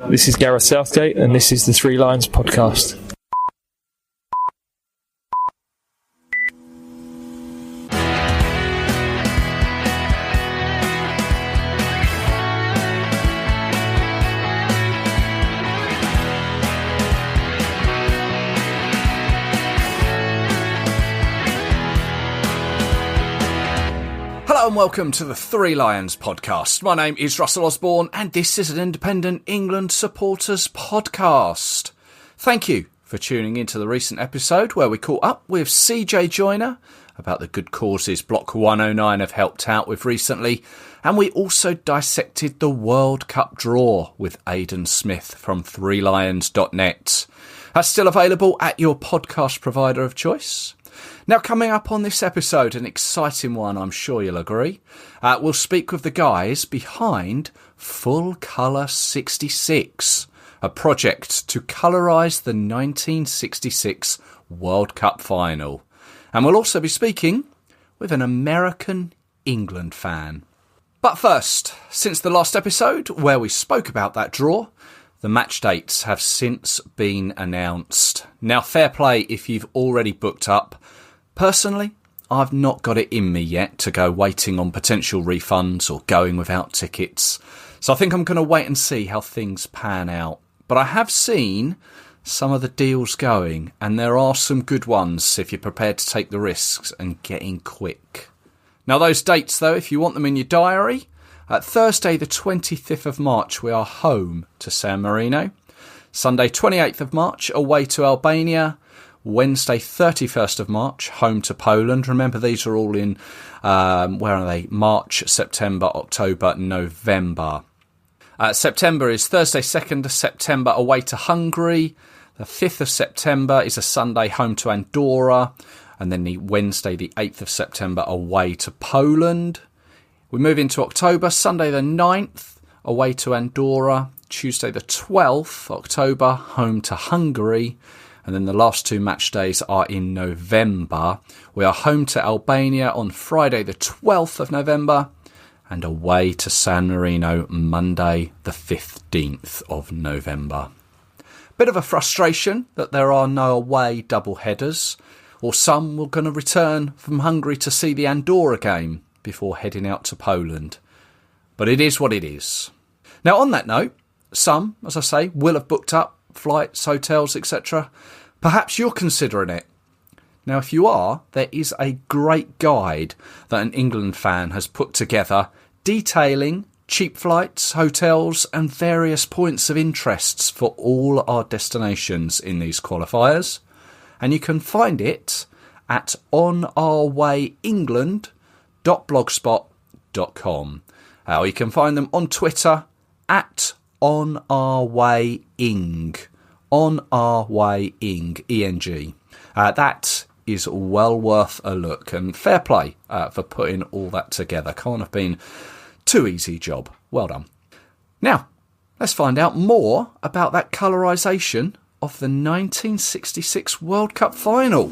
This is Gareth Southgate, and this is the Three Lions podcast. Hello and welcome to the Three Lions podcast. My name is Russell Osborne and this is an independent England supporters podcast. Thank you for tuning into the recent episode where we caught up with CJ Joyner about the good causes Block 109 have helped out with recently, and we also dissected the World Cup draw with Aidan Smith from threelions.net. That's still available at your podcast provider of choice. Now, coming up on this episode, an exciting one, I'm sure you'll agree. We'll speak with the guys behind Full Colour 66, a project to colorise the 1966 World Cup final. And we'll also be speaking with an American England fan. But first, since the last episode where we spoke about that draw, the match dates have since been announced. Now, fair play if you've already booked up. Personally, I've not got it in me yet to go waiting on potential refunds or going without tickets. So I think I'm going to wait and see how things pan out. But I have seen some of the deals going, and there are some good ones if you're prepared to take the risks and get in quick. Now those dates though, if you want them in your diary, Thursday the 25th of March we are home to San Marino. Sunday 28th of March away to Albania. Wednesday 31st of March, home to Poland. Remember, these are all in, where are they? March, September, October, November. September is Thursday 2nd of September, away to Hungary. The 5th of September is a Sunday, home to Andorra. And then the Wednesday, the 8th of September, away to Poland. We move into October, Sunday the 9th, away to Andorra. Tuesday the 12th, October, home to Hungary. And then the last two match days are in November. We are home to Albania on Friday the 12th of November and away to San Marino Monday the 15th of November. Bit of a frustration that there are no away double headers, or some were going to return from Hungary to see the Andorra game before heading out to Poland. But it is what it is. Now on that note, some, as I say, will have booked up flights, hotels, etc. Perhaps you're considering it. Now, if you are, there is a great guide that an England fan has put together detailing cheap flights, hotels and various points of interests for all our destinations in these qualifiers. And you can find it at onourwayengland.blogspot.com. Or you can find them on Twitter at onourwayeng. onourwayeng, E-N-G. That is well worth a look, and fair play for putting all that together. Can't have been too easy job. Well done. Now, let's find out more about that colorisation of the 1966 World Cup final.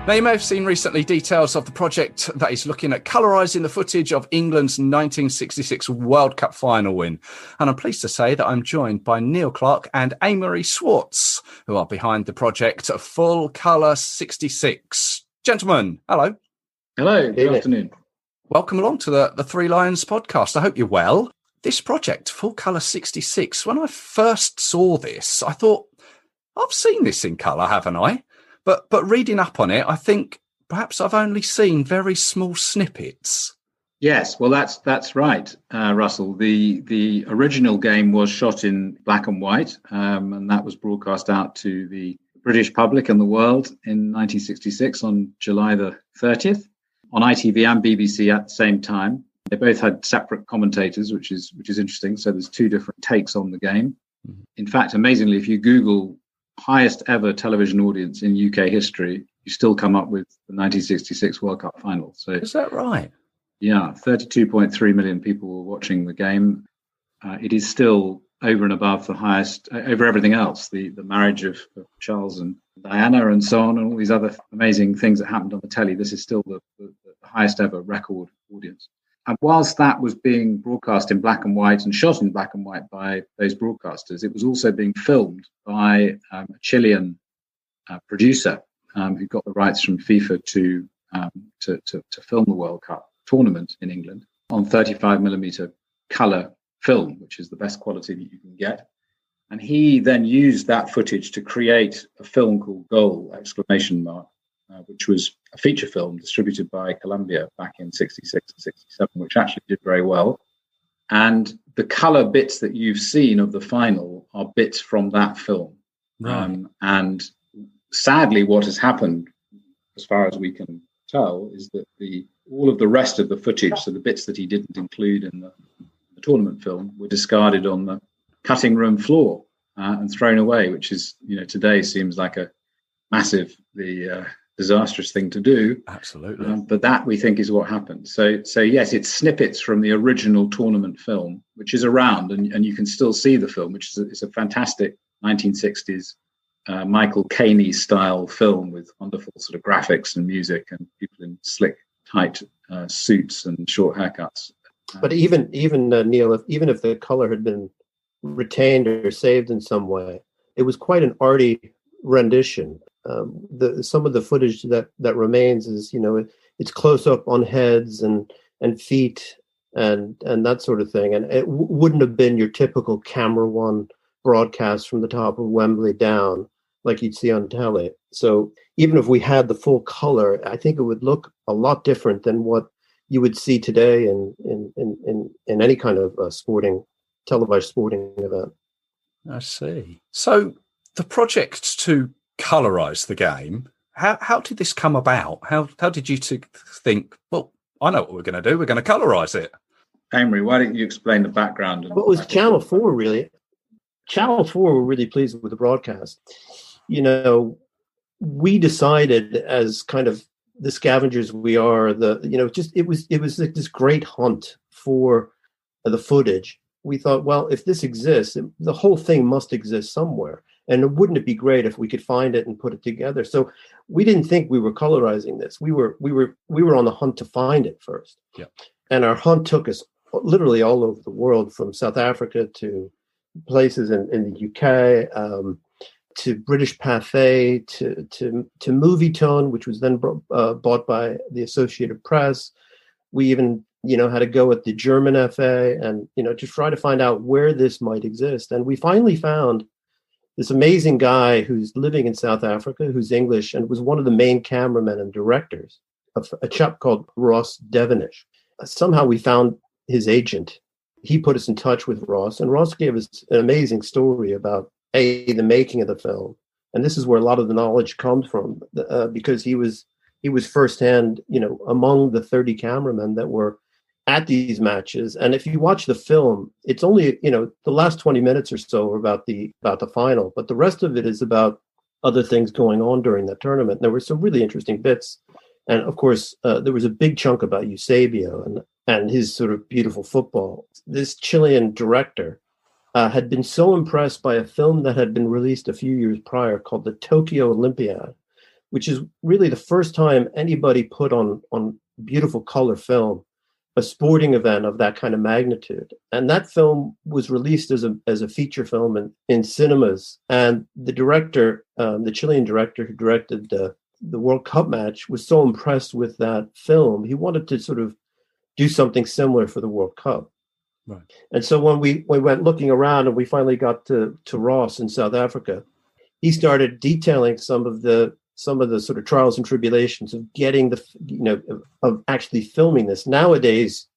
Now, you may have seen recently details of the project that is looking at colorising the footage of England's 1966 World Cup final win. And I'm pleased to say that I'm joined by Neil Clark and Amory Swartz, who are behind the project Full Colour 66. Gentlemen, hello. Hello, good afternoon. Welcome along to the Three Lions podcast. I hope you're well. This project, Full Colour 66, when I first saw this, I thought, I've seen this in colour, haven't I? But reading up on it, I think perhaps I've only seen very small snippets. Yes, well, that's right, Russell. The original game was shot in black and white, and that was broadcast out to the British public and the world in 1966 on July the 30th on ITV and BBC at the same time. They both had separate commentators, which is interesting. So there's two different takes on the game. Mm-hmm. In fact, amazingly, if you Google highest ever television audience in UK history, you still come up with the 1966 World Cup final. So is that right? Yeah, 32.3 million people were watching the game. It is still over and above the highest, over everything else, the marriage of Charles and Diana and so on, and all these other amazing things that happened on the telly. This is still the highest ever record audience. And whilst that was being broadcast in black and white and shot in black and white by those broadcasters, it was also being filmed by a Chilean producer who got the rights from FIFA to film the World Cup tournament in England on 35mm color film, which is the best quality that you can get. And he then used that footage to create a film called Goal! Which was a feature film distributed by Columbia back in 66 and 67, which actually did very well. And the color bits that you've seen of the final are bits from that film. Right. And sadly, what has happened, as far as we can tell, is that all of the rest of the footage, so the bits that he didn't include in the tournament film, were discarded on the cutting room floor and thrown away, which is, today seems like a massively disastrous thing to do. Absolutely. But that, we think, is what happened. So yes, it's snippets from the original tournament film, which is around, and you can still see the film, which is a fantastic 1960s Michael Caine style film with wonderful sort of graphics and music and people in slick, tight suits and short haircuts. But even Neil, even if the color had been retained or saved in some way, it was quite an arty rendition. Some of the footage that remains is, it's close up on heads and feet and that sort of thing, and it wouldn't have been your typical camera one broadcast from the top of Wembley down like you'd see on telly. So even if we had the full color, I think it would look a lot different than what you would see today in any kind of televised sporting event. I see. So the project to colorise the game, how did this come about? How did you two think, well, I know what we're going to do. We're going to colorise it. Amory, why don't you explain the background? What was Channel 4, really? Channel 4 were really pleased with the broadcast. We decided, as kind of the scavengers we are, it was like this great hunt for the footage. We thought, well, if this exists, the whole thing must exist somewhere. And wouldn't it be great if we could find it and put it together? So we didn't think we were colorizing this. We were on the hunt to find it first. Yeah. And our hunt took us literally all over the world, from South Africa to places in the UK, to British Pathé, to Movietone, which was then bought by the Associated Press. We even had to go at the German FA and to try to find out where this might exist. And we finally found this amazing guy who's living in South Africa, who's English, and was one of the main cameramen and directors, a chap called Ross Devenish. Somehow we found his agent. He put us in touch with Ross, and Ross gave us an amazing story about the making of the film. And this is where a lot of the knowledge comes from, because he was firsthand, among the 30 cameramen that were at these matches. And if you watch the film, it's only, the last 20 minutes or so are about the final, but the rest of it is about other things going on during that tournament. There were some really interesting bits. And of course, there was a big chunk about Eusebio and his sort of beautiful football. This Chilean director had been so impressed by a film that had been released a few years prior called the Tokyo Olympiad, which is really the first time anybody put on beautiful color film a sporting event of that kind of magnitude. And that film was released as a feature film in cinemas. And the director, the Chilean director who directed the World Cup match, was so impressed with that film, he wanted to sort of do something similar for the World Cup. Right. And so when we went looking around and we finally got to Ross in South Africa, he started detailing some of the sort of trials and tribulations of getting of actually filming this. Nowadays,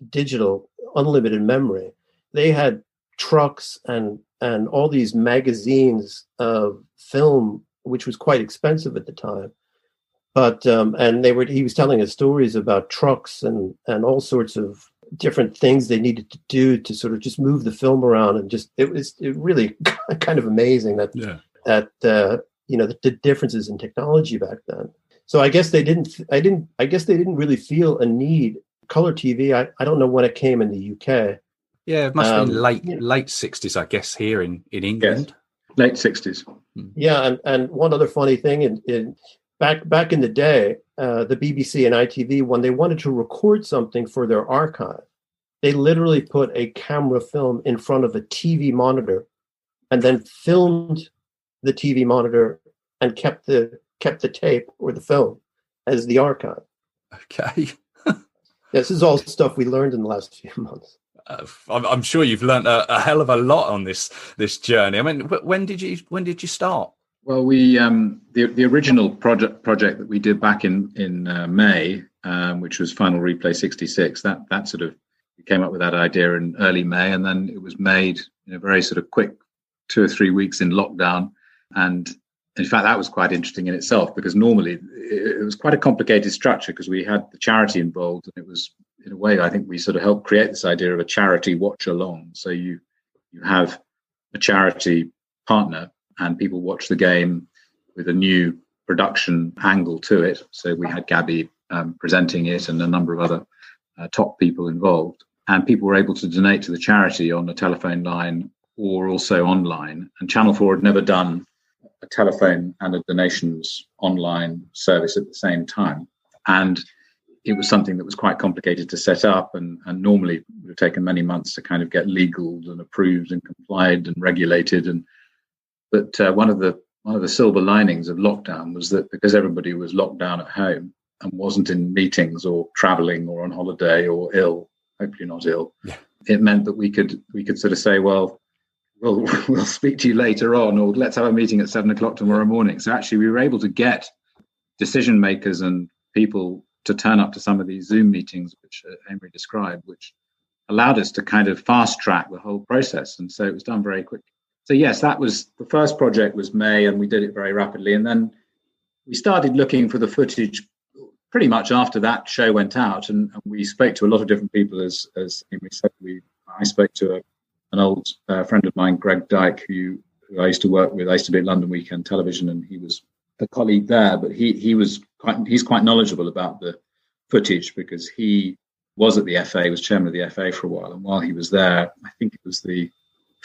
digital, unlimited memory. They had trucks and all these magazines of film, which was quite expensive at the time. But he was telling us stories about trucks and all sorts of different things they needed to do to sort of just move the film around, and it really kind of amazing that the differences in technology back then. So I guess they didn't really feel a need. Color TV, I don't know when it came in the UK, Yeah, it must have been Yeah. late 60s, I guess, here in England. Yes, late 60s. Yeah, and one other funny thing in back in the day, the BBC and ITV, when they wanted to record something for their archive, they literally put a camera film in front of a TV monitor, and then filmed the TV monitor and kept the tape or the film as the archive. Okay. This is all stuff we learned in the last few months. I'm sure you've learned a hell of a lot on this journey. I mean, when did you start? Well, we the original project that we did back in May, which was Final Replay 66. That sort of, we came up with that idea in early May, and then it was made in a very sort of quick 2 or 3 weeks in lockdown. And in fact, that was quite interesting in itself, because normally it was quite a complicated structure, because we had the charity involved, and it was, in a way, I think we sort of helped create this idea of a charity watch along. So you have a charity partner, and people watch the game with a new production angle to it. So we had Gabby presenting it, and a number of other top people involved. And people were able to donate to the charity on the telephone line or also online. And Channel 4 had never done a telephone and a donations online service at the same time. And it was something that was quite complicated to set up, and normally it would have taken many months to kind of get legaled and approved and complied and regulated. But one of the silver linings of lockdown was that, because everybody was locked down at home and wasn't in meetings or traveling or on holiday or ill, hopefully not ill, it meant that we could sort of say, well, we'll speak to you later on, or let's have a meeting at 7:00 tomorrow morning. So actually we were able to get decision makers and people to turn up to some of these Zoom meetings, which Emery described, which allowed us to kind of fast track the whole process. And so it was done very quickly. So yes, that was the first project, was May, and we did it very rapidly. And then we started looking for the footage pretty much after that show went out, and we spoke to a lot of different people. As Emery said, I spoke to an old friend of mine, Greg Dyke, who I used to work with. I used to be at London Weekend Television, and he was a colleague there. But he's quite knowledgeable about the footage, because he was at the FA, was chairman of the FA for a while. And while he was there, I think it was the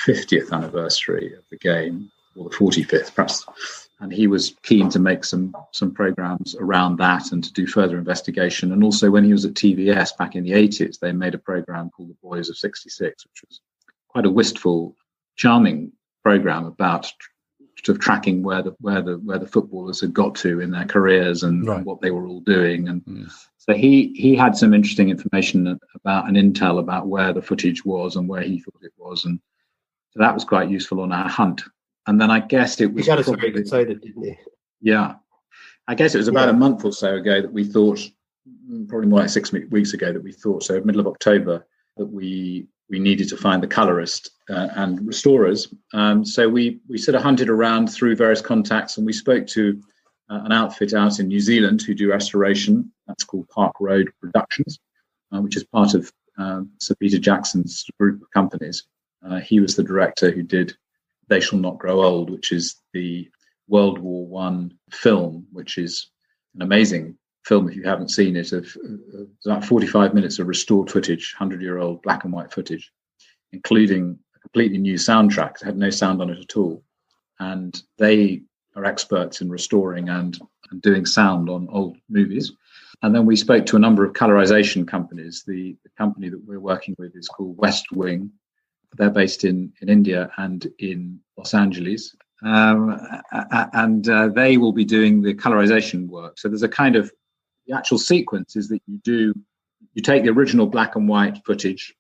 50th anniversary of the game, or the 45th, perhaps. And he was keen to make some programs around that and to do further investigation. And also, when he was at TVS back in the 80s, they made a program called The Boys of 66, which was quite a wistful, charming program about sort of tracking where the footballers had got to in their careers and what they were all doing. And so he had some interesting information about, an intel about where the footage was and where he thought it was. And so that was quite useful on our hunt. And then I guess it was... You got us very excited, didn't you? Yeah. I guess it was about a month or so ago that we thought, probably more like 6 weeks ago, that we thought, so middle of October, that we needed to find the colorist and restorers. So we sort of hunted around through various contacts, and we spoke to an outfit out in New Zealand who do restoration. That's called Park Road Productions, which is part of Sir Peter Jackson's group of companies. He was the director who did They Shall Not Grow Old, which is the World War I film, which is an amazing film if you haven't seen it. Of about 45 minutes of restored footage, 100-year-old black and white footage, including a completely new soundtrack. It had no sound on it at all. And they are experts in restoring and doing sound on old movies. And then we spoke to a number of colorization companies. The company that we're working with is called West Wing. They're based in India and in Los Angeles. And they will be doing the colorization work. So there's a kind of, the actual sequence is that you take the original black and white footage,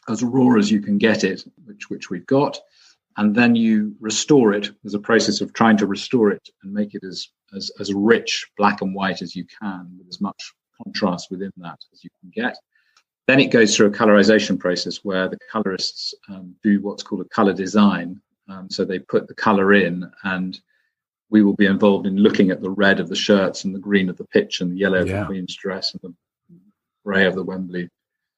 as raw as you can get it, which we've got, and then you restore it. There's a process of trying to restore it and make it as rich black and white as you can, with as much contrast within that as you can get. Then it goes through a colorization process where the colorists do what's called a color design. So they put the color in, and we will be involved in looking at the red of the shirts and the green of the pitch and the yellow of the Queen's dress and the grey of the Wembley.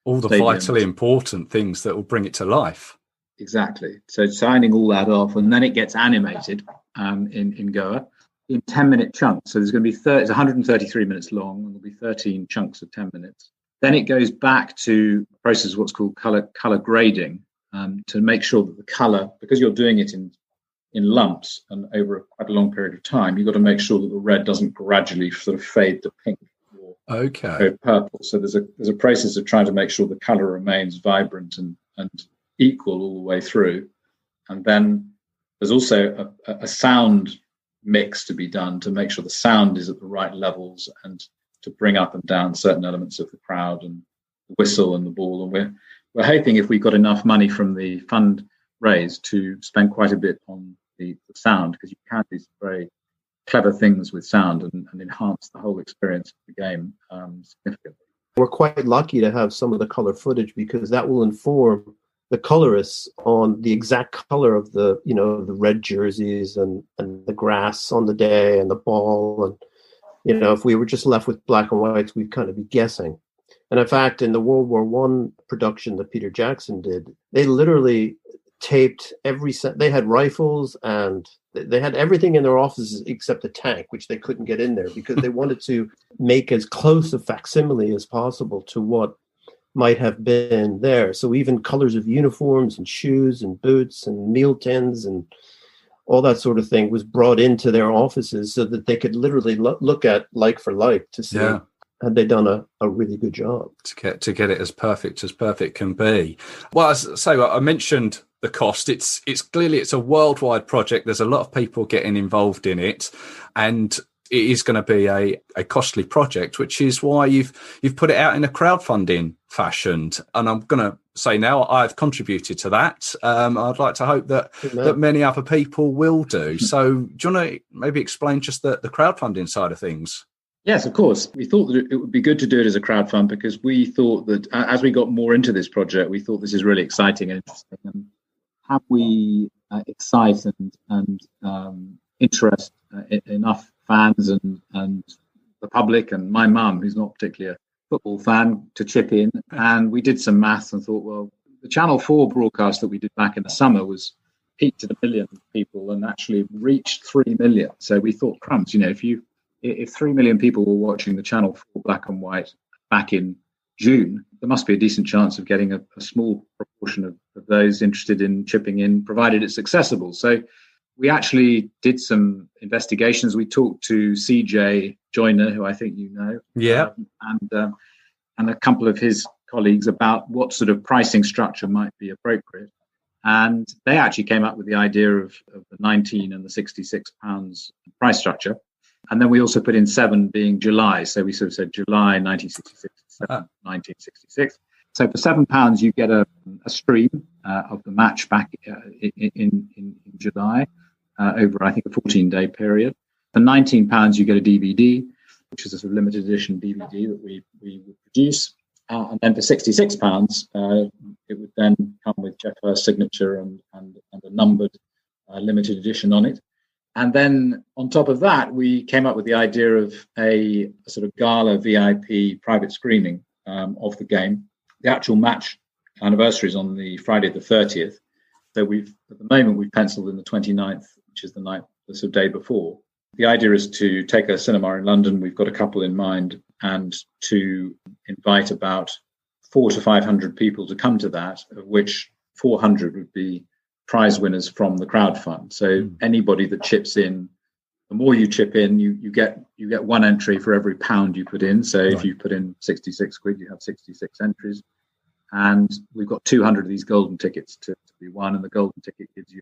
All the stadium. vitally important things that will bring it to life. Exactly. So signing all that off, and then it gets animated in Goa in 10-minute chunks. So there's going to be it's 133 minutes long, and there'll be 13 chunks of 10 minutes. Then it goes back to a process of what's called color grading, to make sure that the color, because you're doing it in lumps and over quite a long period of time, you've got to make sure that the red doesn't gradually sort of fade to pink or go purple. So there's a process of trying to make sure the color remains vibrant and equal all the way through. And then there's also a sound mix to be done to make sure the sound is at the right levels and to bring up and down certain elements of the crowd and the whistle and the ball. And we're hoping, if we got enough money from the fund raised, to spend quite a bit on the sound, because you can do some very clever things with sound and enhance the whole experience of the game significantly. We're quite lucky to have some of the color footage, because that will inform the colorists on the exact color of the red jerseys and the grass on the day and the ball. And, if we were just left with black and whites, we'd kind of be guessing. And in fact, in the World War I production that Peter Jackson did, they literally taped they had rifles and they had everything in their offices except a tank, which they couldn't get in there because they wanted to make as close a facsimile as possible to what might have been there. So even colors of uniforms and shoes and boots and meal tins and all that sort of thing was brought into their offices so that they could literally look at like for like to see had they done a really good job to get it as perfect can be. Well, as I say, I mentioned the cost. It's clearly a worldwide project. There's a lot of people getting involved in it, and it is going to be a costly project, which is why you've put it out in a crowdfunding fashion. And I'm going to say now I've contributed to that. I'd like to hope that many other people will do. So do you want to maybe explain just the crowdfunding side of things? Yes, of course. We thought that it would be good to do it as a crowdfund, because we thought that as we got more into this project, we thought this is really exciting and interesting. And have we excite and interest enough fans and the public and my mum, who's not particularly a football fan, to chip in? And we did some maths and thought, well, the Channel 4 broadcast that we did back in the summer was peaked at 1 million people and actually reached 3 million. So we thought, crumbs, if 3 million people were watching the Channel 4 black and white back in June, there must be a decent chance of getting a small proportion of those interested in chipping in, provided it's accessible. So we actually did some investigations. We talked to CJ Joyner, who I think you know, and a couple of his colleagues about what sort of pricing structure might be appropriate. And they actually came up with the idea of the 19 and the £66 price structure. And then we also put in 7 being July. So we sort of said July 1966, 1966. So for £7, you get a stream of the match back in July over, I think, a 14-day period. For £19, you get a DVD, which is a sort of limited edition DVD that we would produce. And then for £66, it would then come with Jeff Hurst's signature and a numbered limited edition on it. And then on top of that, we came up with the idea of a sort of gala VIP private screening of the game. The actual match anniversary is on the Friday the 30th. So at the moment, we've penciled in the 29th, which is the sort of day before. The idea is to take a cinema in London. We've got a couple in mind, and to invite about 400 to 500 people to come to that, of which 400 would be prize winners from the crowdfund. So anybody that chips in, the more you chip in, you get one entry for every £1 you put in. So if you put in 66 quid, you have 66 entries. And we've got 200 of these golden tickets to be won, and the golden ticket gives you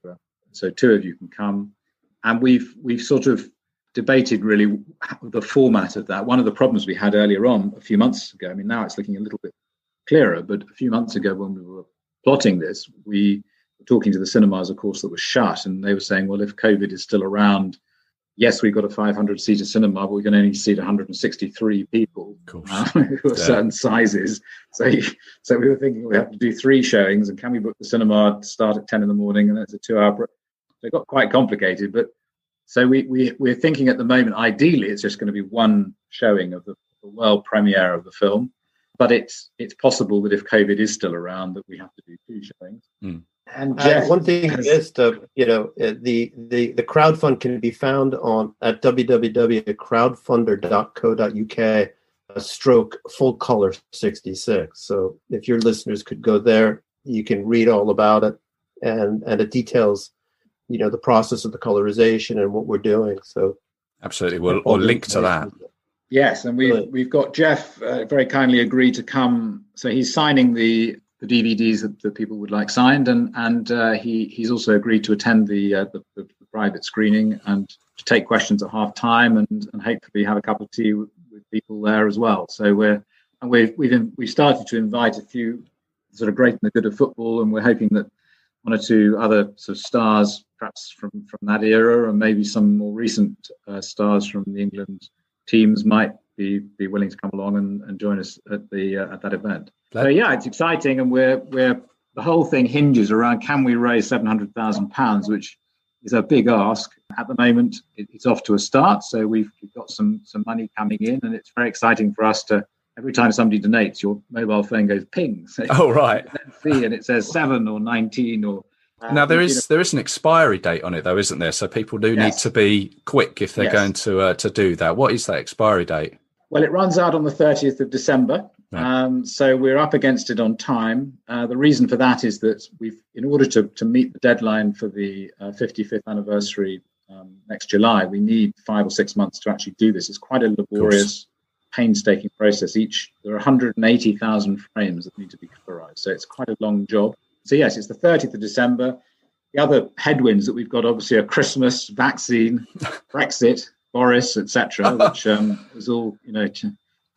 so 2 of you can come. And we've sort of debated really the format of that. One of the problems we had earlier on, a few months ago, I mean, now it's looking a little bit clearer, but a few months ago when we were plotting this, we were talking to the cinemas, of course, that were shut, and they were saying, well, if COVID is still around, yes, we've got a 500-seater cinema, but we can only seat 163 people who are certain sizes. So we were thinking we have to do 3 showings, and can we book the cinema to start at 10 in the morning, and it's a 2-hour. So it got quite complicated. But so we're thinking at the moment, ideally, it's just going to be 1 showing of the world premiere of the film. But it's possible that if COVID is still around, that we have to do 2 showings. And one thing is the crowdfund can be found at www.crowdfunder.co.uk. stroke full color 66. So if your listeners could go there, you can read all about it, and it details, the process of the colorization and what we're doing. So absolutely, we'll link to that. Yes, and we've got Jeff very kindly agreed to come. So he's signing the DVDs that people would like signed, and he's also agreed to attend the private screening and to take questions at half time, and hopefully have a cup of tea with people there as well. So we've started to invite a few sort of great and the good of football, and we're hoping that one or two other sort of stars, perhaps from that era, and maybe some more recent stars from the England teams might be willing to come along and join us at that event. So yeah, it's exciting, and we're the whole thing hinges around, can we raise £700,000, which is a big ask. At the moment, it's off to a start, so we've got some money coming in, and it's very exciting for us to. Every time somebody donates, your mobile phone goes ping. So right. And it says 7 or 19 or. Now there is an expiry date on it, though, isn't there? So people do need to be quick if they're going to do that. What is that expiry date? Well, it runs out on the 30th of December. Right. So we're up against it on time. The reason for that is that in order to meet the deadline for the 55th anniversary next July, we need 5 or 6 months to actually do this. It's quite a laborious, painstaking process. There are 180,000 frames that need to be colorized. So it's quite a long job. So yes, it's the 30th of December. The other headwinds that we've got obviously are Christmas, vaccine, Brexit, Boris, etc., which is all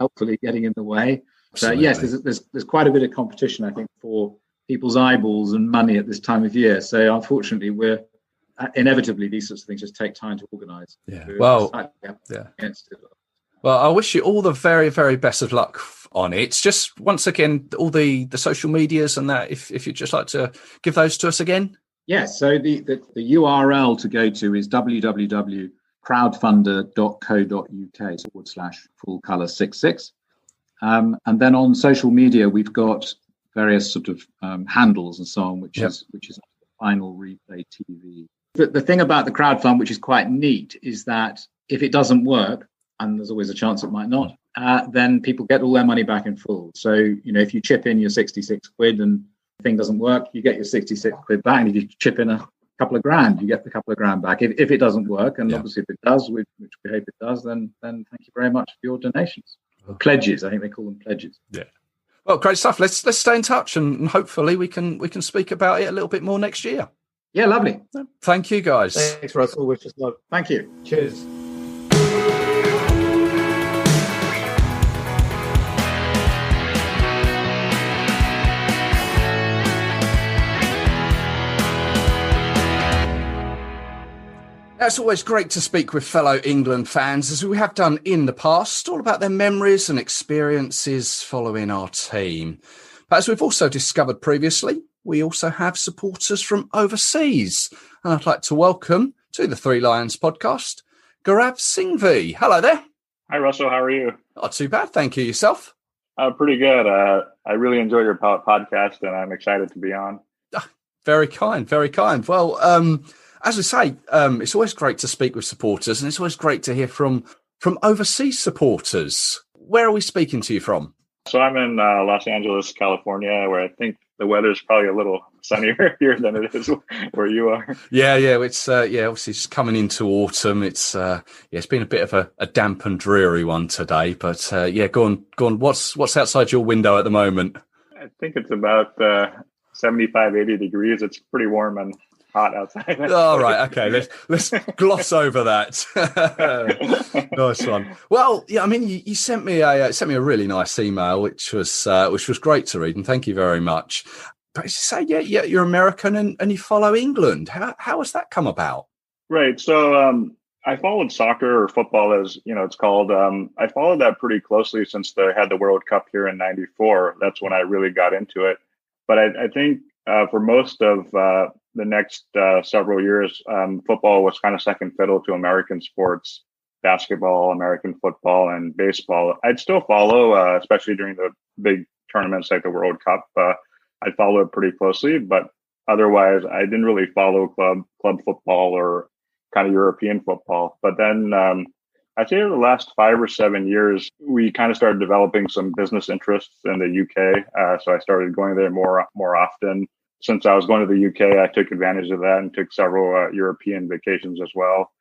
hopefully getting in the way. So yes, there's quite a bit of competition, I think, for people's eyeballs and money at this time of year. So unfortunately, inevitably these sorts of things just take time to organise. Yeah. Well, I wish you all the very, very best of luck on it. It's just, once again, all the social medias and that, if you'd just like to give those to us again. Yes, so the URL to go to is www.crowdfunder.co.uk/fullcolor66. And then on social media, we've got various sort of handles and so on, which is Final Replay TV. But the thing about the crowdfund, which is quite neat, is that if it doesn't work, and there's always a chance it might not, then people get all their money back in full. So, if you chip in your 66 quid and the thing doesn't work, you get your 66 quid back. And if you chip in a couple of grand, you get the couple of grand back. If it doesn't work, and obviously if it does, which we hope it does, then thank you very much for your donations. Pledges, I think they call them pledges. Yeah. Well, great stuff. Let's stay in touch, and hopefully we can speak about it a little bit more next year. Yeah, lovely. Thank you, guys. Thanks, Russell. Wish us luck. Thank you. Cheers. It's always great to speak with fellow England fans, as we have done in the past, all about their memories and experiences following our team. But as we've also discovered previously, we also have supporters from overseas. And I'd like to welcome to the Three Lions podcast, Gaurav Singhvi. Hello there. Hi, Russell. How are you? Not too bad. Thank you. Yourself? Pretty good. I really enjoy your podcast, and I'm excited to be on. Very kind. Very kind. Well, as we say, it's always great to speak with supporters, and it's always great to hear from overseas supporters. Where are we speaking to you from? So I'm in Los Angeles, California, where I think the weather's probably a little sunnier here than it is where you are. Yeah. It's obviously it's coming into autumn. It's it's been a bit of a damp and dreary one today, but go on. What's outside your window at the moment? I think it's about 75, 80 degrees. It's pretty warm and hot outside. All right, okay. Let's gloss over that. Nice one. Well, yeah, I mean, you sent me a really nice email, which was great to read, and thank you very much. But as you say, you're American and you follow England. How has that come about? Right. So I followed soccer, or football as it's called. I followed that pretty closely since they had the World Cup here in '94. That's when I really got into it. But I think for most of the next several years, football was kind of second fiddle to American sports, basketball, American football, and baseball. I'd still follow, especially during the big tournaments like the World Cup. I'd follow it pretty closely, but otherwise, I didn't really follow club football or kind of European football. But then I'd say over the last 5 or 7 years, we kind of started developing some business interests in the UK. So I started going there more often. Since I was going to the UK, I took advantage of that and took several European vacations as well.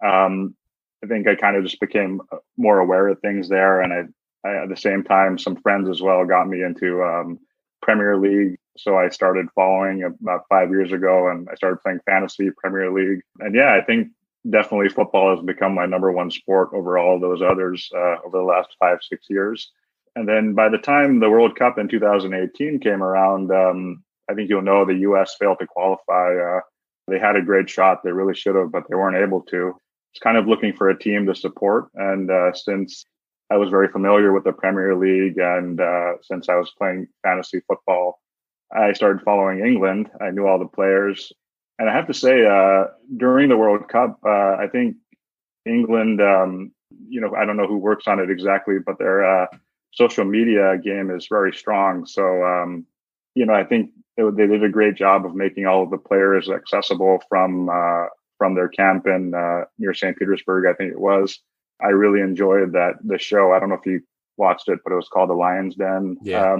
I think I kind of just became more aware of things there. And I at the same time, some friends as well got me into Premier League. So I started following about 5 years ago, and I started playing fantasy Premier League. And yeah, I think definitely football has become my number one sport over all those others over the last 5-6 years. And then by the time the World Cup in 2018 came around, I think you'll know the U.S. failed to qualify. They had a great shot. They really should have, but they weren't able to. It's kind of looking for a team to support. And since I was very familiar with the Premier League and since I was playing fantasy football, I started following England. I knew all the players. And I have to say, during the World Cup, I think England, I don't know who works on it exactly, but their social media game is very strong. So, I think they did a great job of making all of the players accessible from their camp in near St. Petersburg, I think it was. I really enjoyed the show. I don't know if you watched it, but it was called The Lion's Den. Yeah.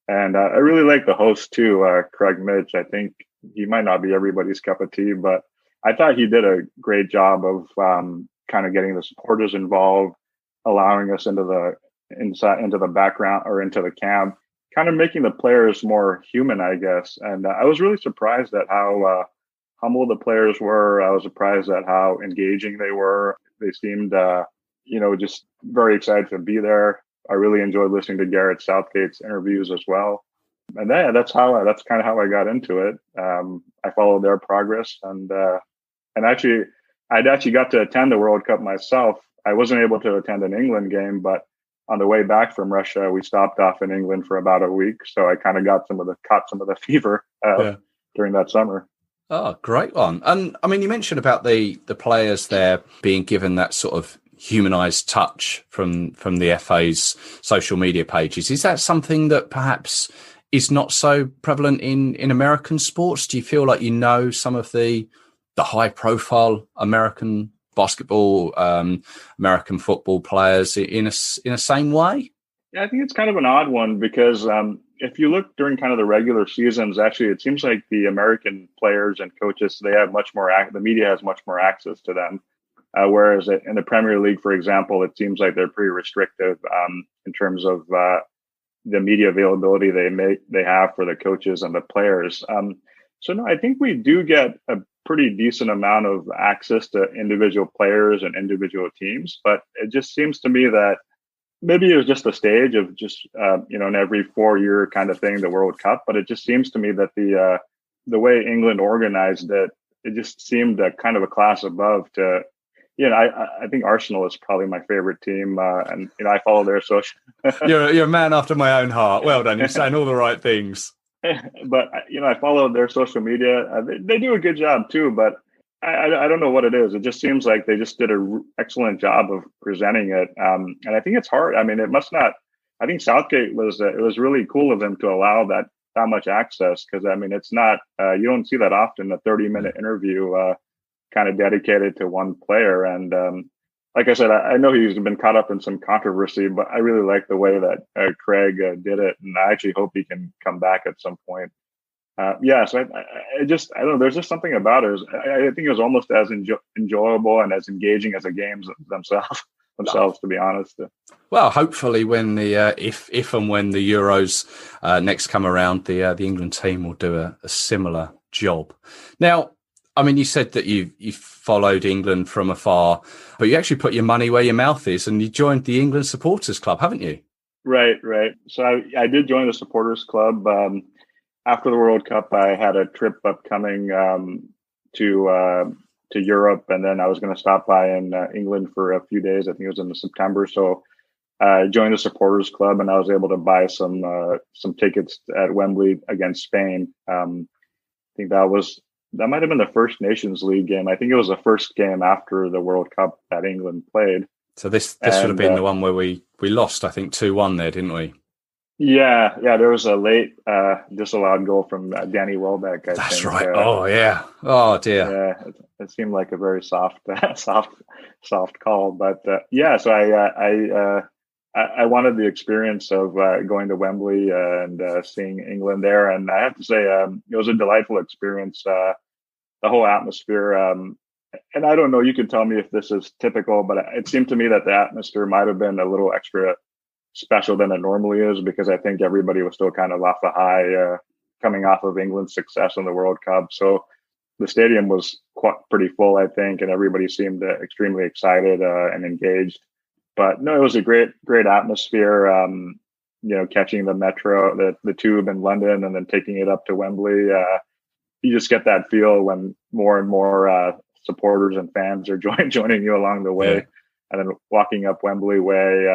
And I really like the host too, Craig Mitch. I think he might not be everybody's cup of tea, but I thought he did a great job of kind of getting the supporters involved, allowing us into the background or into the camp, kind of making the players more human, I guess. And I was really surprised at how humble the players were. I was surprised at how engaging they were. They seemed, just very excited to be there. I really enjoyed listening to Gareth Southgate's interviews as well. And that's kind of how I got into it. I followed their progress, and I'd actually got to attend the World Cup myself. I wasn't able to attend an England game, but on the way back from Russia, we stopped off in England for about a week. So I kind of caught some of the fever during that summer. Oh, great one. And I mean, you mentioned about the players there being given that sort of humanized touch from the FA's social media pages. Is that something that perhaps is not so prevalent in American sports? Do you feel like some of the high profile American basketball, American football players in a same way? Yeah, I think it's kind of an odd one because if you look during kind of the regular seasons, actually, it seems like the American players and coaches, they have much more, the media has much more access to them. Whereas in the Premier League, for example, it seems like they're pretty restrictive in terms of the media availability they have for the coaches and the players. So no, I think we do get a pretty decent amount of access to individual players and individual teams, but it just seems to me that maybe it was just a stage of just an every 4-year kind of thing, the World Cup. But it just seems to me that the way England organized it, it just seemed kind of a class above to. I think Arsenal is probably my favorite team, and I follow their social. You're a man after my own heart. Well done. You're saying all the right things. But I follow their social media. They do a good job too, but I don't know what it is. It just seems like they just did an excellent job of presenting it, and I think it's hard. I mean, it must not. I think Southgate it was really cool of him to allow that much access because I mean, it's not. You don't see that often. A 30-minute interview. Kind of dedicated to one player. And like I said, I know he's been caught up in some controversy, but I really like the way that Craig did it. And I actually hope he can come back at some point. So I don't know. There's just something about it. I think it was almost as enjoyable and as engaging as the games themselves, to be honest. Well, hopefully when if and when the Euros next come around, the England team will do a similar job. Now, I mean, you said that you followed England from afar, but you actually put your money where your mouth is and you joined the England Supporters Club, haven't you? Right. So I did join the Supporters Club. After the World Cup, I had a trip upcoming to Europe, and then I was going to stop by in England for a few days. I think it was in September. So I joined the Supporters Club, and I was able to buy some tickets at Wembley against Spain. I think that might have been the first Nations League game. I think it was the first game after the World Cup that England played. So this would have been the one where we lost, I think, 2-1 there, didn't we? Yeah. There was a late disallowed goal from Danny Welbeck, I That's think. right. Oh, yeah. Oh, dear. Yeah, it seemed like a very soft, soft call. But yeah, so I wanted the experience of going to Wembley and seeing England there, and I have to say it was a delightful experience. The whole atmosphere, and I don't know. You can tell me if this is typical, but it seemed to me that the atmosphere might have been a little extra special than it normally is, because I think everybody was still kind of off the high, coming off of England's success in the World Cup. So the stadium was pretty full, I think, and everybody seemed extremely excited and engaged. But no, it was a great atmosphere. Catching the metro, the tube in London, and then taking it up to Wembley. You just get that feel when more and more supporters and fans are joining you along the way, and then walking up Wembley Way.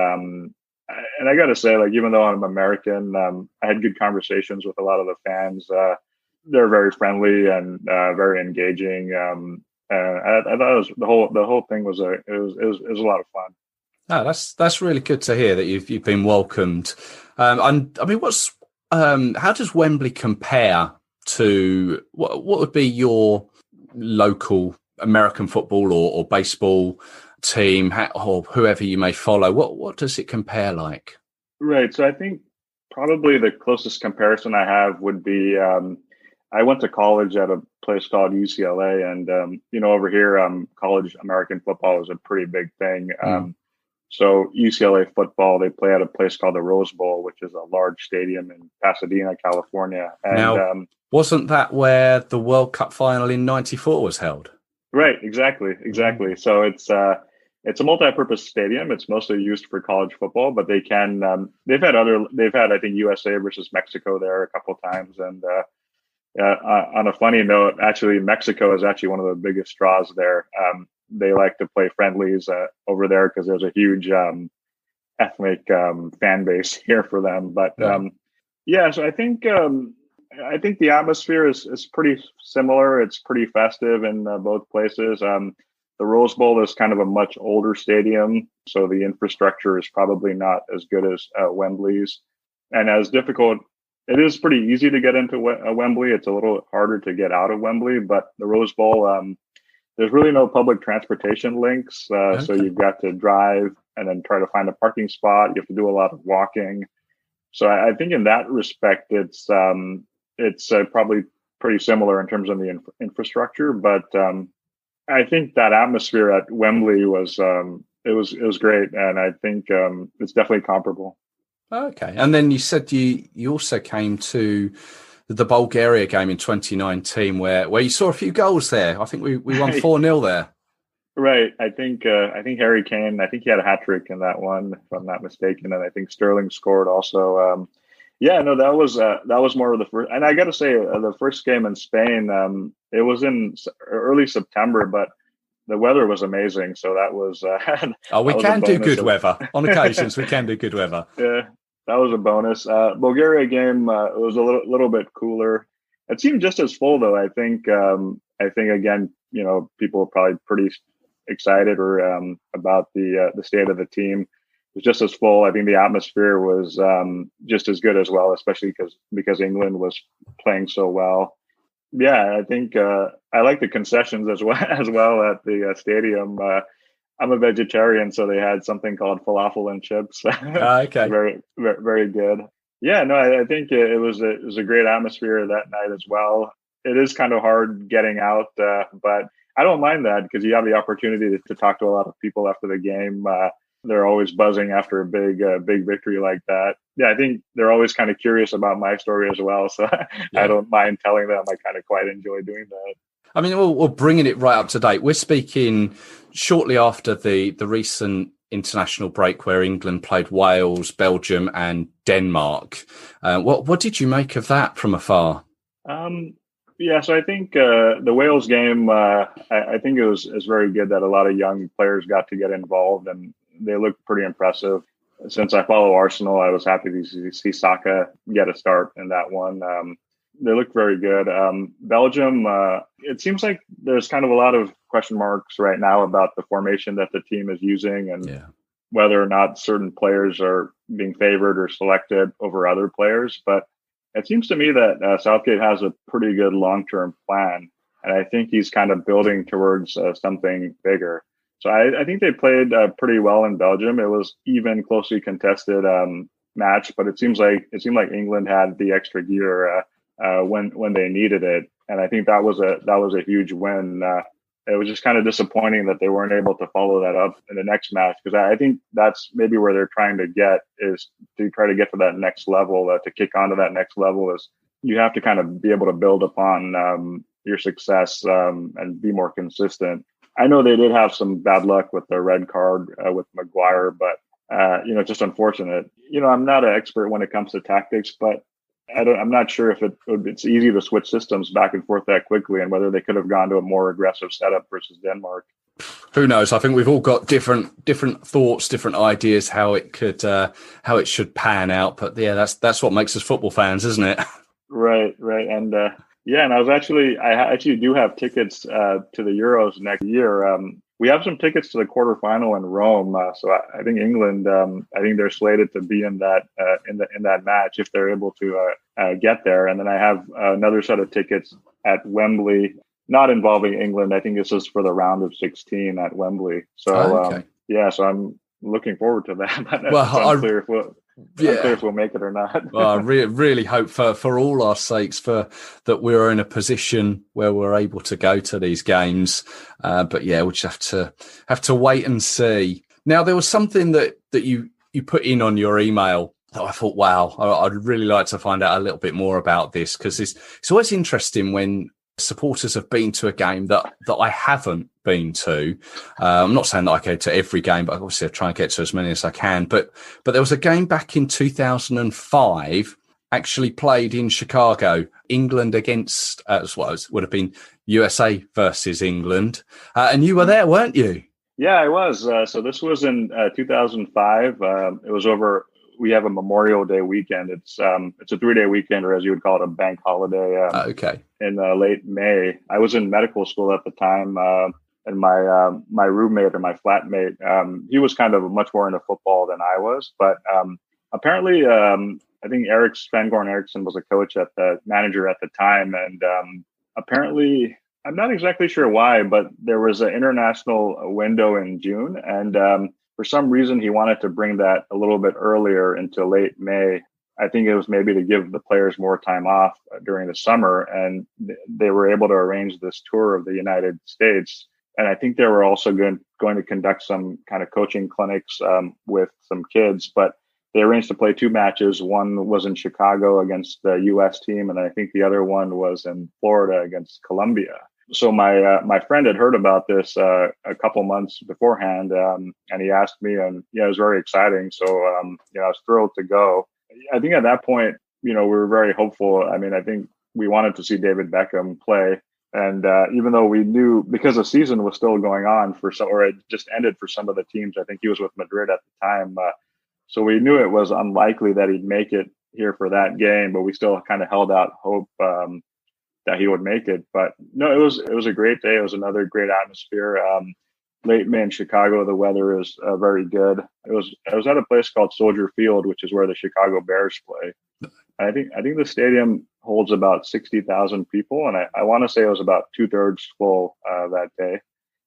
And I got to say, like, even though I'm American, I had good conversations with a lot of the fans. They're very friendly and very engaging. I thought the whole thing was a lot of fun. Oh, that's really good to hear that you've been welcomed. And I mean, how does Wembley compare to what would be your local American football or baseball team, or whoever you may follow? What does it compare like? Right. So I think probably the closest comparison I have would be I went to college at a place called UCLA, and over here, college American football is a pretty big thing. So UCLA football, they play at a place called the Rose Bowl, which is a large stadium in Pasadena, California. And now, wasn't that where the World Cup final in '94 was held? Right. Exactly. So it's a multi-purpose stadium. It's mostly used for college football, but they've had I think USA versus Mexico there a couple of times. And on a funny note, actually, Mexico is actually one of the biggest draws there. They like to play friendlies over there because there's a huge ethnic fan base here for them. But so I think the atmosphere is pretty similar. It's pretty festive in both places. The Rose Bowl is kind of a much older stadium, so the infrastructure is probably not as good as Wembley's, and as difficult. It is pretty easy to get into Wembley. It's a little harder to get out of Wembley, but the Rose Bowl, there's really no public transportation links. So you've got to drive and then try to find a parking spot. You have to do a lot of walking. So I think in that respect, it's probably pretty similar in terms of the infrastructure. But I think that atmosphere at Wembley was great, and I think it's definitely comparable. Okay, and then you said you also came to the Bulgaria game in 2019, where you saw a few goals there. I think we won 4-0 there. Right. I think Harry Kane. I think he had a hat trick in that one, if I'm not mistaken, and I think Sterling scored also. That was more of the first. And I got to say, the first game in Spain, it was in early September, but the weather was amazing. So that was. We can do good weather on occasions. We can do good weather. Yeah. That was a bonus. Bulgaria game, it was a little bit cooler. It seemed just as full, though. I think again, people were probably pretty excited about the state of the team. It was just as full. I think the atmosphere was just as good as well, especially because England was playing so well. Yeah, I think I like the concessions as well at the stadium. I'm a vegetarian, so they had something called falafel and chips. Okay. Very, very, very good. Yeah, no, I think it was a great atmosphere that night as well. It is kind of hard getting out, but I don't mind that because you have the opportunity to talk to a lot of people after the game. They're always buzzing after a big victory like that. Yeah, I think they're always kind of curious about my story as well. So I don't mind telling them. I kind of quite enjoy doing that. I mean, we're bringing it right up to date. We're speaking shortly after the recent international break where England played Wales, Belgium and Denmark. What did you make of that from afar? So I think the Wales game, I think it was very good that a lot of young players got to get involved and they looked pretty impressive. Since I follow Arsenal, I was happy to see Saka get a start in that one. They look very good. Belgium, it seems like there's kind of a lot of question marks right now about the formation that the team is using. And whether or not certain players are being favored or selected over other players. But it seems to me that Southgate has a pretty good long-term plan. And I think he's kind of building towards something bigger. So I think they played pretty well in Belgium. It was even closely contested match, but it seemed like England had the extra gear when they needed it, and I think that was a huge win. It was just kind of disappointing that they weren't able to follow that up in the next match, because I think that's maybe where they're trying to get, is to try to get to that next level, to kick on to that next level. Is you have to kind of be able to build upon your success and be more consistent. I know they did have some bad luck with the red card with Maguire, but just unfortunate. I'm not an expert when it comes to tactics, but I'm not sure if it's easy to switch systems back and forth that quickly, and whether they could have gone to a more aggressive setup versus Denmark. Who knows? I think we've all got different thoughts, different ideas how it should pan out. But yeah, that's what makes us football fans, isn't it? Right. And and I actually do have tickets to the Euros next year. We have some tickets to the quarterfinal in Rome, so I think England. I think they're slated to be in that match if they're able to get there. And then I have another set of tickets at Wembley, not involving England. I think this is for the round of 16 at Wembley. So okay. So I'm looking forward to that. Well, it's unclear if we'll make it or not. Well, I really hope for all our sakes that we're in a position where we're able to go to these games. But yeah, we'll just have to wait and see. Now, there was something that you put in on your email that I thought, wow, I'd really like to find out a little bit more about this, because it's always interesting when supporters have been to a game that I haven't been to. I'm not saying that I go to every game, but obviously I try and get to as many as I can. But there was a game back in 2005, actually played in Chicago, England against, would have been USA versus England. And you were there, weren't you? Yeah, I was. So this was in 2005. It was over. We have a Memorial Day weekend. It's a 3-day weekend, or as you would call it, a bank holiday. Okay. In late May, I was in medical school at the time, and my roommate or my flatmate, he was kind of much more into football than I was. But apparently, I think Sven-Goran Eriksson was a manager at the time, and apparently, I'm not exactly sure why, but there was an international window in June, and for some reason, he wanted to bring that a little bit earlier into late May. I think it was maybe to give the players more time off during the summer, and they were able to arrange this tour of the United States. And I think they were also going to conduct some kind of coaching clinics with some kids, but they arranged to play 2 matches. One was in Chicago against the U.S. team, and I think the other one was in Florida against Colombia. So my friend had heard about this a couple months beforehand, and he asked me, and it was very exciting. So I was thrilled to go. I think at that point, we were very hopeful. I mean, I think we wanted to see David Beckham play, and even though we knew, because the season was still going on or it just ended for some of the teams. I think he was with Madrid at the time, so we knew it was unlikely that he'd make it here for that game. But we still kind of held out hope that he would make it. But no, it was a great day. It was another great atmosphere. Late May in Chicago, the weather is very good. I was at a place called Soldier Field, which is where the Chicago Bears play. I think the stadium holds about 60,000 people, and I want to say it was about 2/3 full that day.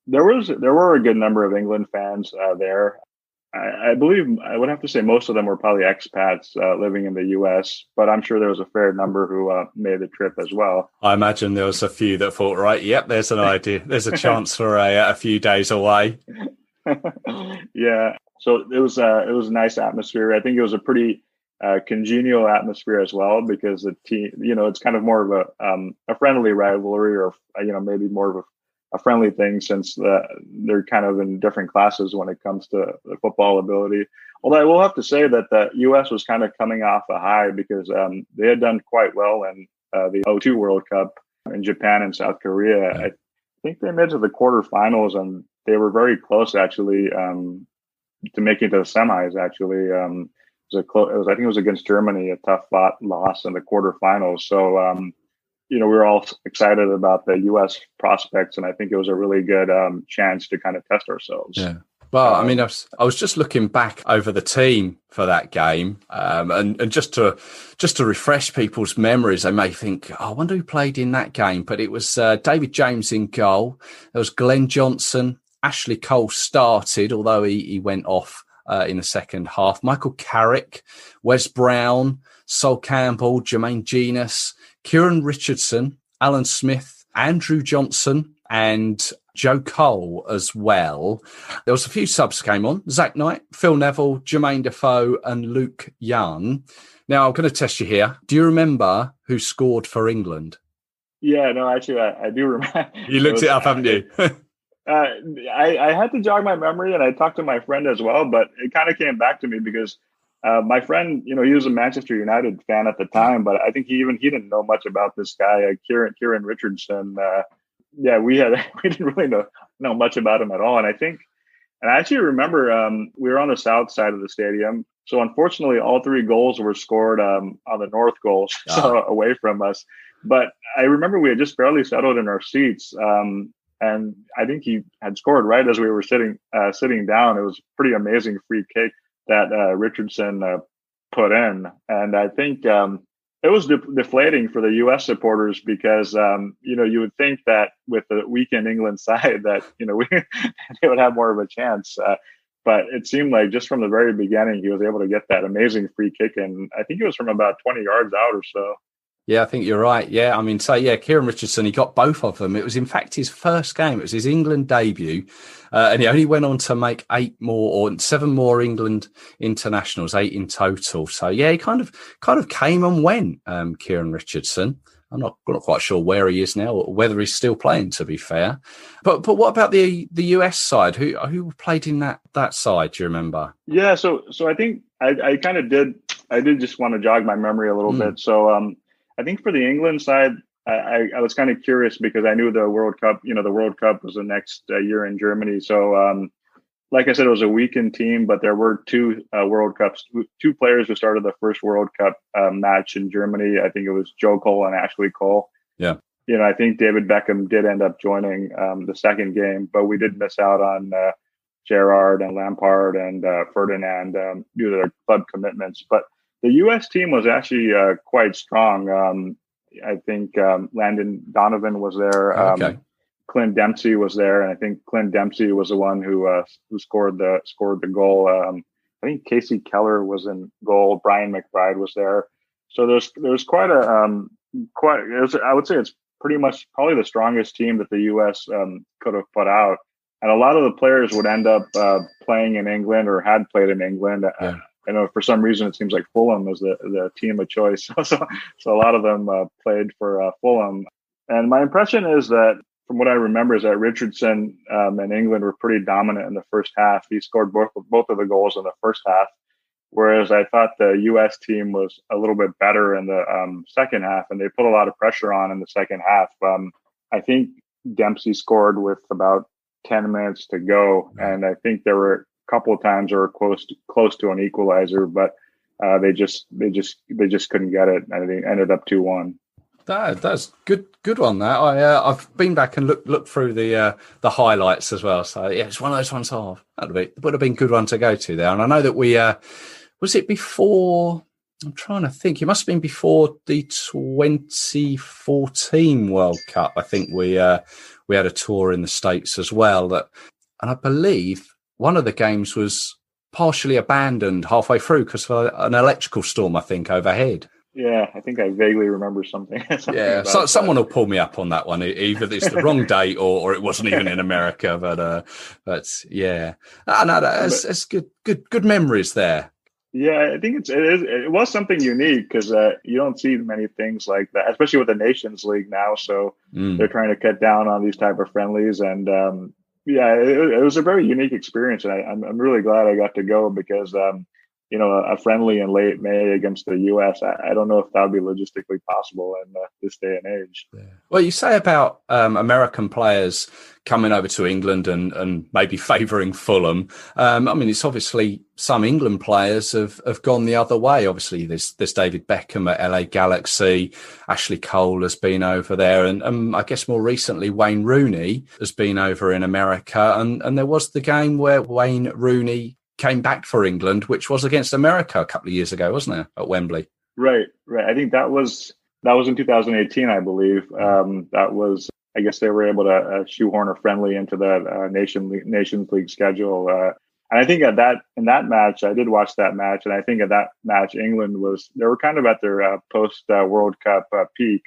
There were a good number of England fans there. I believe I would have to say most of them were probably expats living in the U.S., but I'm sure there was a fair number who made the trip as well. I imagine there was a few that thought, right, yep, there's an idea. There's a chance for a few days away. Yeah, so it was a nice atmosphere. I think it was a pretty congenial atmosphere as well, because the team, it's kind of more of a friendly rivalry, or maybe more of a friendly thing, since they're kind of in different classes when it comes to the football ability. Although I will have to say that the U.S. was kind of coming off a high, because they had done quite well in the 2002 World Cup in Japan and South Korea. I think they made it to the quarterfinals, and they were very close actually to making it to the semis. Actually, I think it was against Germany, a tough loss in the quarterfinals. So. We were all excited about the U.S. prospects, and I think it was a really good chance to kind of test ourselves. Yeah. Well, I mean, I was just looking back over the team for that game, and just to refresh people's memories, they may think, oh, I wonder who played in that game. But it was David James in goal. There was Glenn Johnson. Ashley Cole started, although he went off in the second half. Michael Carrick, Wes Brown, Sol Campbell, Jermaine Genus, Kieran Richardson, Alan Smith, Andrew Johnson, and Joe Cole as well. There was a few subs came on. Zach Knight, Phil Neville, Jermaine Defoe and Luke Young. Now, I'm going to test you here. Do you remember who scored for England? Yeah, no, actually, I do remember. You looked it up, haven't you? I had to jog my memory, and I talked to my friend as well, but it kind of came back to me because my friend, he was a Manchester United fan at the time, but I think he didn't know much about this guy, Kieran Richardson. We didn't really know much about him at all. And I actually remember we were on the south side of the stadium. So unfortunately, all three goals were scored on the north goal, so away from us. But I remember we had just barely settled in our seats. And I think he had scored right as we were sitting down. It was a pretty amazing free kick that Richardson put in. And I think it was deflating for the U.S. supporters because, you would think that with the weekend England side that, they would have more of a chance. But it seemed like just from the very beginning, he was able to get that amazing free kick. And I think it was from about 20 yards out or so. Yeah, I think you're right. Yeah, I mean, Kieran Richardson, he got both of them. It was, in fact, his first game. It was his England debut. And he only went on to make 7 more England internationals, 8 in total. So, yeah, he kind of came and went, Kieran Richardson. I'm not quite sure where he is now or whether he's still playing, to be fair. But what about the US side? Who played in that side, do you remember? Yeah, so I think I kind of did. I did just want to jog my memory a little bit. So, I think for the England side, I was kind of curious because I knew the World Cup, the World Cup was the next year in Germany. So, like I said, it was a weekend team, but there were 2 World Cups, 2 players who started the first World Cup match in Germany. I think it was Joe Cole and Ashley Cole. Yeah. I think David Beckham did end up joining the second game, but we did miss out on Gerrard and Lampard and Ferdinand due to their club commitments. But the U.S. team was actually quite strong. I think Landon Donovan was there. Okay. Clint Dempsey was there, and I think Clint Dempsey was the one who scored the goal. I think Casey Keller was in goal. Brian McBride was there. So there's quite a I would say it's pretty much probably the strongest team that the U.S. Could have put out, and a lot of the players would end up playing in England or had played in England. Yeah. I know for some reason it seems like Fulham is the team of choice. So a lot of them played for Fulham. And my impression is that, from what I remember, is that Richardson and England were pretty dominant in the first half. He scored both of the goals in the first half, whereas I thought the U.S. team was a little bit better in the second half, and they put a lot of pressure on in the second half. I think Dempsey scored with about 10 minutes to go, and I think there were couple of times they were close to an equalizer, but they just couldn't get it, and it ended up 2-1. That's good one. That I've been back and looked through the highlights as well. So yeah, it's one of those ones. Would have been a good one to go to there. And I know that we was it before? I'm trying to think. It must have been before the 2014 World Cup. I think we had a tour in the States as well. And I believe one of the games was partially abandoned halfway through because of an electrical storm, I think, overhead. Yeah, I think I vaguely remember something. So someone will pull me up on that one. Either it's the wrong date or it wasn't even in America. But yeah, no, that's good memories there. Yeah, I think it was something unique because you don't see many things like that, especially with the Nations League now. So they're trying to cut down on these type of friendlies, and it was a very unique experience, and I'm really glad I got to go because a friendly in late May against the U.S. I don't know if that would be logistically possible in this day and age. Yeah. Well, you say about American players coming over to England and maybe favouring Fulham. I mean, it's obviously some England players have gone the other way. Obviously, there's David Beckham at LA Galaxy. Ashley Cole has been over there. And I guess more recently, Wayne Rooney has been over in America. And there was the game where Wayne Rooney came back for England, which was against America a couple of years ago, wasn't it, at Wembley? Right. I think that was in 2018, I believe. That was, I guess they were able to shoehorn a friendly into that Nations League schedule. And I think in that match, I did watch that match, and I think at that match, England they were kind of at their post World Cup peak,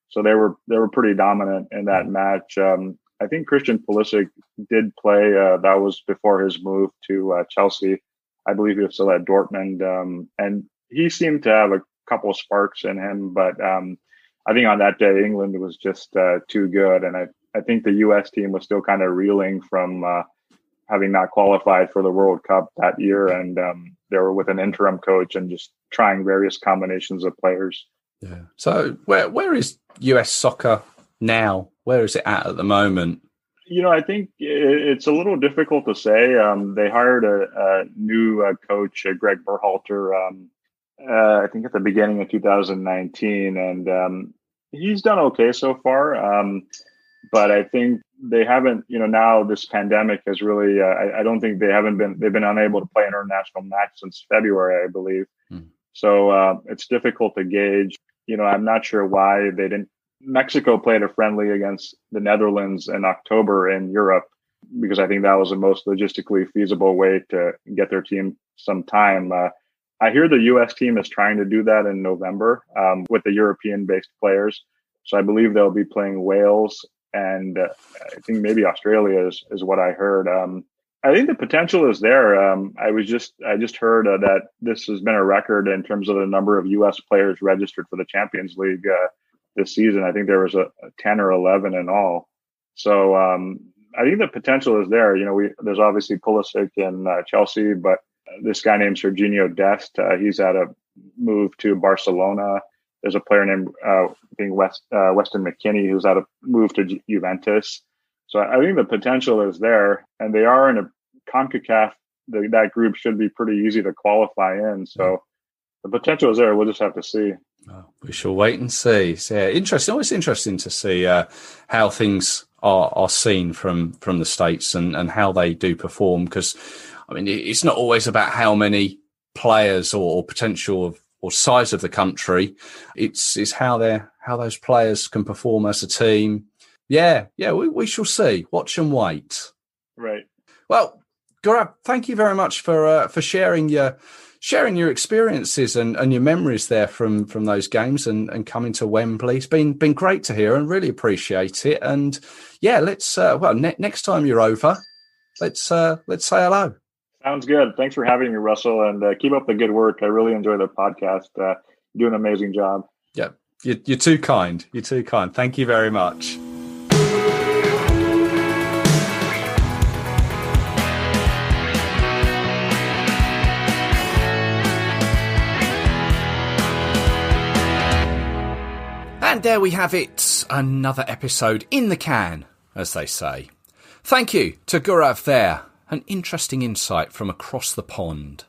so they were pretty dominant in that match. I think Christian Pulisic did play. That was before his move to Chelsea. I believe he was still at Dortmund, and he seemed to have a couple of sparks in him. But I think on that day, England was just too good, and I think the U.S. team was still kind of reeling from having not qualified for the World Cup that year, and they were with an interim coach and just trying various combinations of players. Yeah. So where is U.S. soccer now? Where is it at the moment? I think it's a little difficult to say. They hired a new coach, Greg Berhalter, I think at the beginning of 2019, and he's done okay so far. But I think they haven't, now this pandemic has really, I don't think they've been unable to play an international match since February, I believe. So it's difficult to gauge. I'm not sure why they didn't. Mexico played a friendly against the Netherlands in October in Europe, because I think that was the most logistically feasible way to get their team some time. I hear the U.S. team is trying to do that in November with the European-based players. So I believe they'll be playing Wales, and I think maybe Australia is what I heard. I think the potential is there. I just heard that this has been a record in terms of the number of U.S. players registered for the Champions League this season. I think there was a 10 or 11 in all. So I think the potential is there. There's obviously Pulisic in Chelsea, but this guy named Serginho Dest, he's had a move to Barcelona. There's a player named I think Weston McKennie who's had a move to Juventus. So I think the potential is there, and they are in a CONCACAF. That group should be pretty easy to qualify in. So the potential is there. We'll just have to see. Well, we shall wait and see. So, yeah, interesting. Always interesting to see how things are seen from the States and how they do perform. Because I mean, it's not always about how many players or potential or size of the country. It's how those players can perform as a team. Yeah, we shall see. Watch and wait. Right. Well, Gaurav, thank you very much for sharing your experiences and your memories there from those games and coming to Wembley. It's been great to hear and really appreciate it. And yeah, let's next time you're over, let's say hello. Sounds good. Thanks for having me, Russell, and keep up the good work. I really enjoy the podcast. You do an amazing job. Yeah, you're too kind. You're too kind. Thank you very much. And there we have it, another episode in the can, as they say. Thank you to Gaurav there, an interesting insight from across the pond.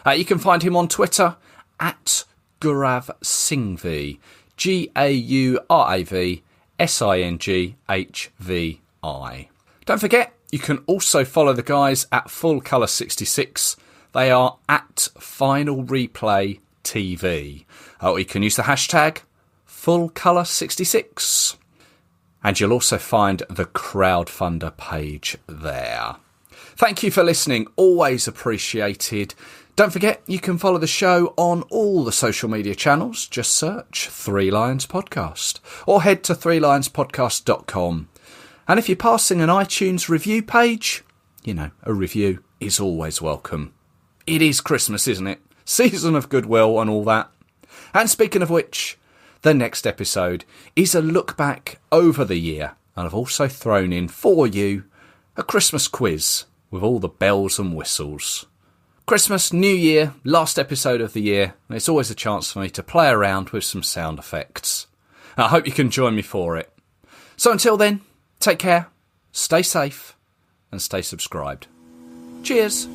You can find him on Twitter at Gaurav Singhvi, GAURAV SINGHVI. Don't forget, you can also follow the guys at Full Colour 66. They are at Final Replay TV. Or you can use the hashtag Full Colour 66. And you'll also find the Crowdfunder page there. Thank you for listening. Always appreciated. Don't forget, you can follow the show on all the social media channels. Just search Three Lions Podcast or head to threelionspodcast.com. And if you're passing an iTunes review page, a review is always welcome. It is Christmas, isn't it? Season of goodwill and all that. And speaking of which, the next episode is a look back over the year, and I've also thrown in for you a Christmas quiz with all the bells and whistles. Christmas, New Year, last episode of the year, and it's always a chance for me to play around with some sound effects. I hope you can join me for it. So until then, take care, stay safe, and stay subscribed. Cheers.